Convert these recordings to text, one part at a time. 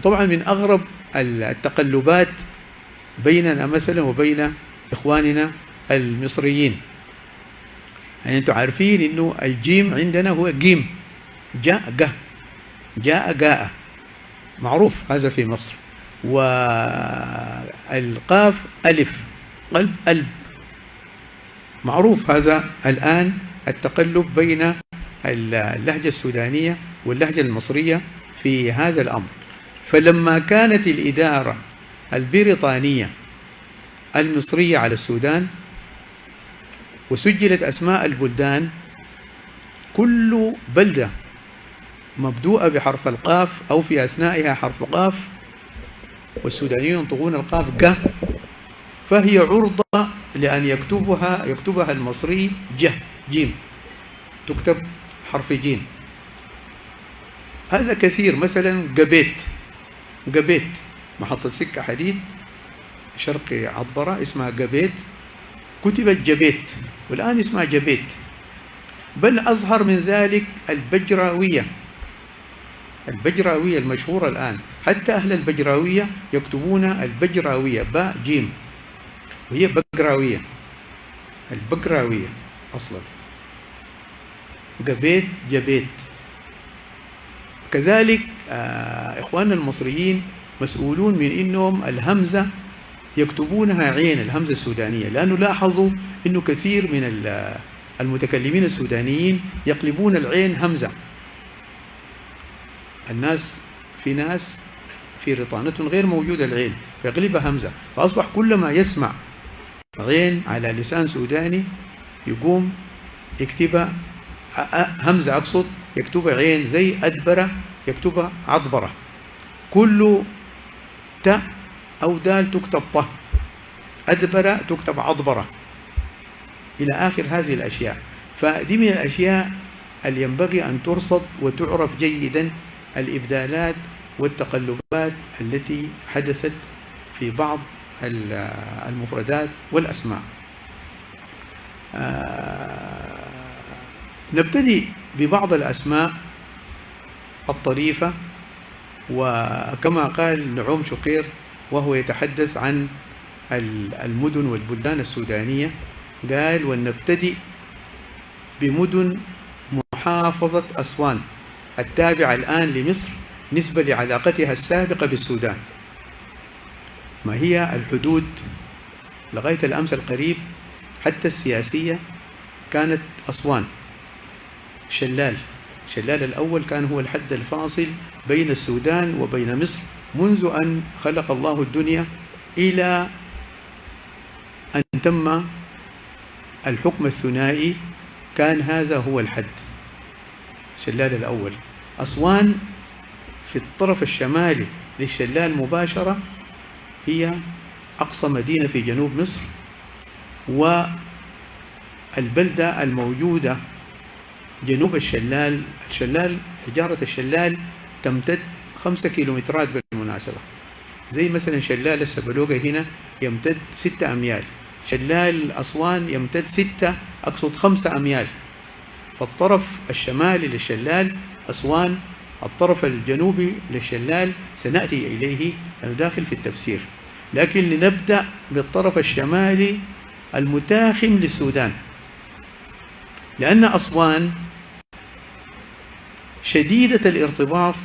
طبعا من أغرب التقلبات بيننا مثلا وبين إخواننا المصريين، يعني أنتم عارفين إنه الجيم عندنا هو جيم، جاء جه، جاء جاء، معروف هذا في مصر. والقاف ألف، قلب ألب، معروف هذا. الآن التقلب بين اللهجة السودانية واللهجة المصرية في هذا الأمر. فلما كانت الإدارة البريطانية المصرية على السودان وسجلت أسماء البلدان، كل بلدة مبدوءة بحرف القاف أو في أثنائها حرف قاف، والسودانيون ينطقون القاف ق، فهي عرضة لأن يكتبها المصري ج، جيم، تكتب حرف جيم. هذا كثير. مثلا قبيت، قبيت محطة سكة حديد شرقي عطبرة اسمها قبيت، كتبت جبيت والآن اسمها جبيت. بل أظهر من ذلك البجراوية، البجراوية المشهورة الآن، حتى أهل البجراوية يكتبون البجراوية باء جيم، وهي بجراوية، البجراوية أصلا، قبيت جبيت. كذلك إخواننا المصريين مسؤولون من إنهم الهمزة يكتبونها عين، الهمزة السودانية، لأنه لاحظوا إنه كثير من المتكلمين السودانيين يقلبون العين همزة. الناس في ناس في رطانتهم غير موجودة العين فيقلبها همزة، فأصبح كلما يسمع عين على لسان سوداني يقوم يكتبها همزة، أقصد يكتبها عين، زي أدبرة يكتبها عضبرة، كل تاء أو دال تكتب طه، أدبرة تكتب عضبرة، إلى آخر هذه الأشياء. فدي من الأشياء اللي ينبغي أن ترصد وتعرف جيدا، الإبدالات والتقلبات التي حدثت في بعض المفردات والأسماء. نبتدي ببعض الأسماء الطريفة، وكما قال نعوم شقير وهو يتحدث عن المدن والبلدان السودانية، قال: ونبتدئ بمدن محافظة أسوان التابعة الآن لمصر نسبة لعلاقتها السابقة بالسودان. ما هي الحدود لغاية الأمس القريب حتى السياسية كانت أسوان شلال، شلال الأول كان هو الحد الفاصل بين السودان وبين مصر منذ أن خلق الله الدنيا إلى أن تم الحكم الثنائي، كان هذا هو الحد، شلال الأول. أسوان في الطرف الشمالي للشلال مباشرة هي أقصى مدينة في جنوب مصر، والبلدة الموجودة جنوب الشلال، الشلال حجارة الشلال تمتد 5 كيلومترات بالمناسبة، زي مثلا شلال السبلوغة هنا يمتد 6 أميال، شلال أسوان يمتد 5 أميال. فالطرف الشمالي للشلال أسوان، الطرف الجنوبي للشلال سنأتي إليه لأنه داخل في التفسير، لكن لنبدأ بالطرف الشمالي المتاخم للسودان، لأن أسوان شديدة الارتباط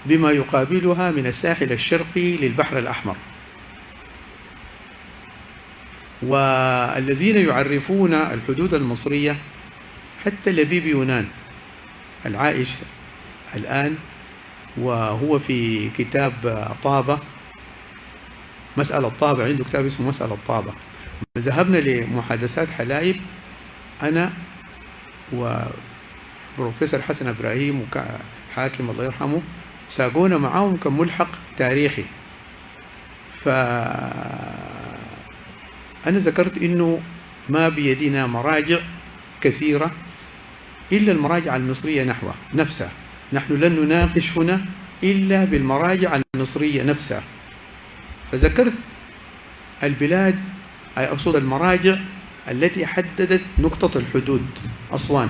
بما يقابلها من الساحل الشرقي للبحر الأحمر. والذين يعرفون الحدود المصرية حتى لبيب يونان العائش الآن، وهو في كتاب طابة، مسألة طابة، عنده كتاب اسمه مسألة طابة. ذهبنا لمحادثات حلايب أنا وبروفيسور حسن إبراهيم وحاكم الله يرحمه، ساقونا معاهم كملحق تاريخي. فأنا ذكرت إنه ما بيدنا مراجع كثيرة إلا المراجع المصرية نفسها، نحن لن نناقش هنا إلا بالمراجع المصرية نفسها. فذكرت البلاد، أي أقصد المراجع التي حددت نقطة الحدود أسوان،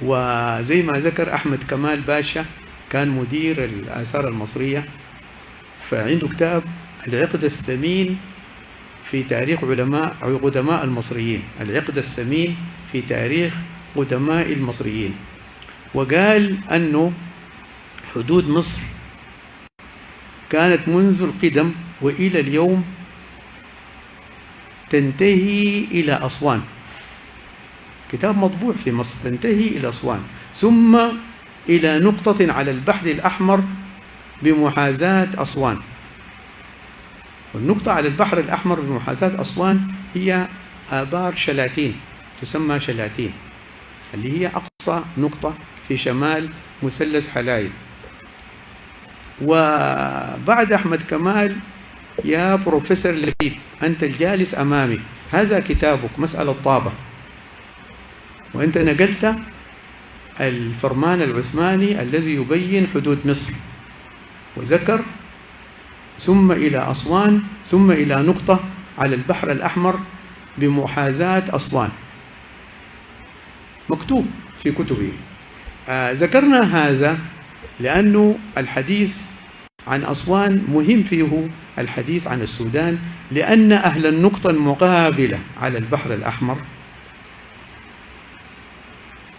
وزي ما ذكر أحمد كمال باشا كان مدير الآثار المصرية، فعنده كتاب العقد الثمين في تاريخ قدماء المصريين، العقد الثمين في تاريخ قدماء المصريين. وقال أنه حدود مصر كانت منذ القدم وإلى اليوم تنتهي إلى أسوان، كتاب مطبوع في مصر، تنتهي إلى أسوان ثم إلى نقطة على البحر الأحمر بمحاذاة أسوان. والنقطة على البحر الأحمر بمحاذاة أسوان هي آبار شلاتين، تسمى شلاتين، اللي هي أقصى نقطة في شمال مثلث حلايب. وبعد أحمد كمال يا بروفيسور لبيب، أنت الجالس أمامي، هذا كتابك مسألة طابة، وأنت نقلت الفرمان العثماني الذي يبين حدود مصر، وذكر ثم إلى أسوان ثم إلى نقطة على البحر الأحمر بمحاذاة أسوان، مكتوب في كتبه. ذكرنا هذا لأنه الحديث عن أسوان مهم فيه الحديث عن السودان، لأن أهل النقطة المقابلة على البحر الأحمر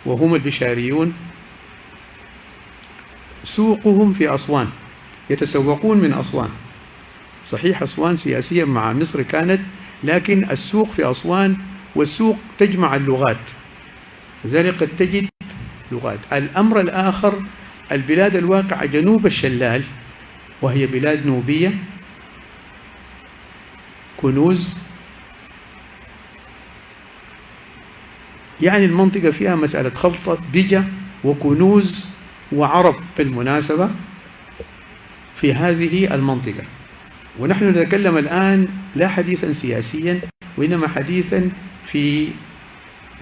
وهم البشاريون سوقهم في أسوان، يتسوقون من أسوان. صحيح أسوان سياسيا مع مصر كانت، لكن السوق في أسوان، والسوق تجمع اللغات، لذلك قد تجد لغات. الأمر الآخر البلاد الواقعة جنوب الشلال وهي بلاد نوبية، كنوز، يعني المنطقة فيها مسألة خلطة بجة وكنوز وعرب بالمناسبة في هذه المنطقة. ونحن نتكلم الآن لا حديثا سياسيا، وإنما حديثا في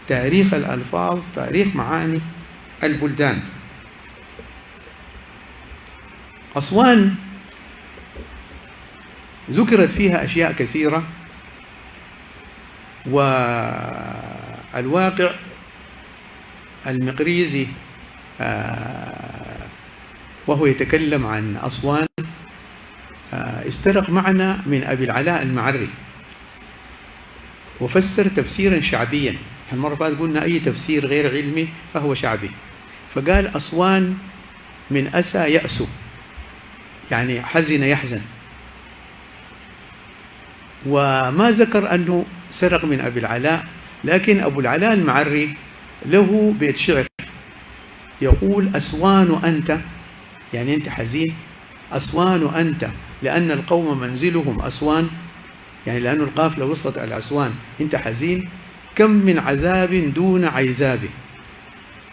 تاريخ الألفاظ، تاريخ معاني البلدان. أسوان ذكرت فيها أشياء كثيرة، والواقع المقريزي وهو يتكلم عن أسوان استرق معنى من أبي العلاء المعري وفسر تفسيرا شعبيا. المرة بعد قلنا أي تفسير غير علمي فهو شعبي، فقال أسوان من أسى يأسو، يعني حزن يحزن، وما ذكر أنه سرق من أبي العلاء. لكن أبو العلاء المعري له بيت شعر يقول: أسوان أنت، يعني أنت حزين، أسوان أنت لأن القوم منزلهم أسوان، يعني لأن القافلة وصلت على أسوان، أنت حزين. كم من عذاب دون عيزاب،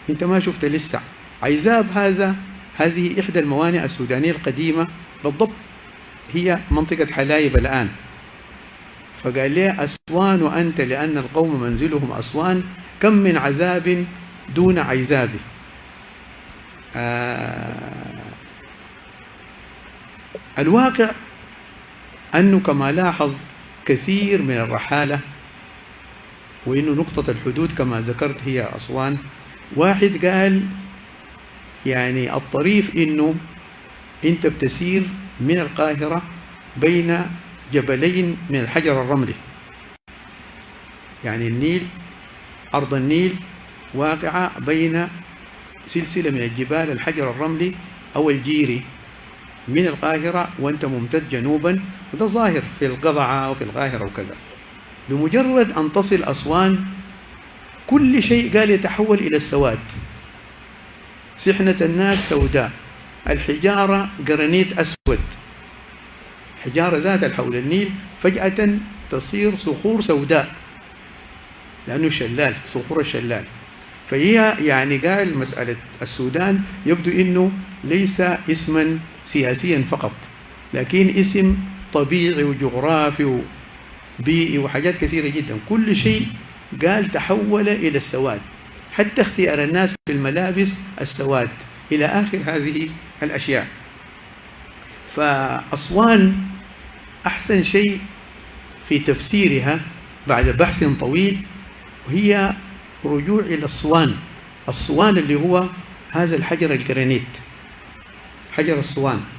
أنت ما شفت لسه عيزاب. هذه إحدى الموانئ السودانية القديمة، بالضبط هي منطقة حلايب الآن. فقال لي: أسوان أنت لأن القوم منزلهم أسوان، كم من عذاب دون عيزاب. الواقع أنه كما لاحظ كثير من الرحالة، وإنه نقطة الحدود كما ذكرت هي أسوان. واحد قال يعني الطريف إنه أنت بتسير من القاهرة بين جبلين من الحجر الرملي، يعني النيل، أرض النيل واقعة بين سلسلة من الجبال الحجر الرملي أو الجيري من القاهرة، وأنت ممتد جنوبا، وده ظاهر في القضعة وفي القاهرة وكذا. بمجرد أن تصل أسوان كل شيء قال يتحول إلى السواد، سحنة الناس سوداء، الحجارة جرانيت أسود، حجارة ذات حول النيل فجأة تصير صخور سوداء لأنه شلال، صخور الشلال. فهي يعني قال مسألة السودان يبدو أنه ليس اسما سياسيا فقط، لكن اسم طبيعي وجغرافي وبيئي وحاجات كثيرة جدا. كل شيء قال تحول إلى السواد، حتى اختيار الناس في الملابس السواد، إلى آخر هذه الأشياء. فأسوان أحسن شيء في تفسيرها بعد بحث طويل وهي رجوع إلى الصوان اللي هو هذا الحجر الجرانيت. حجر الصوان.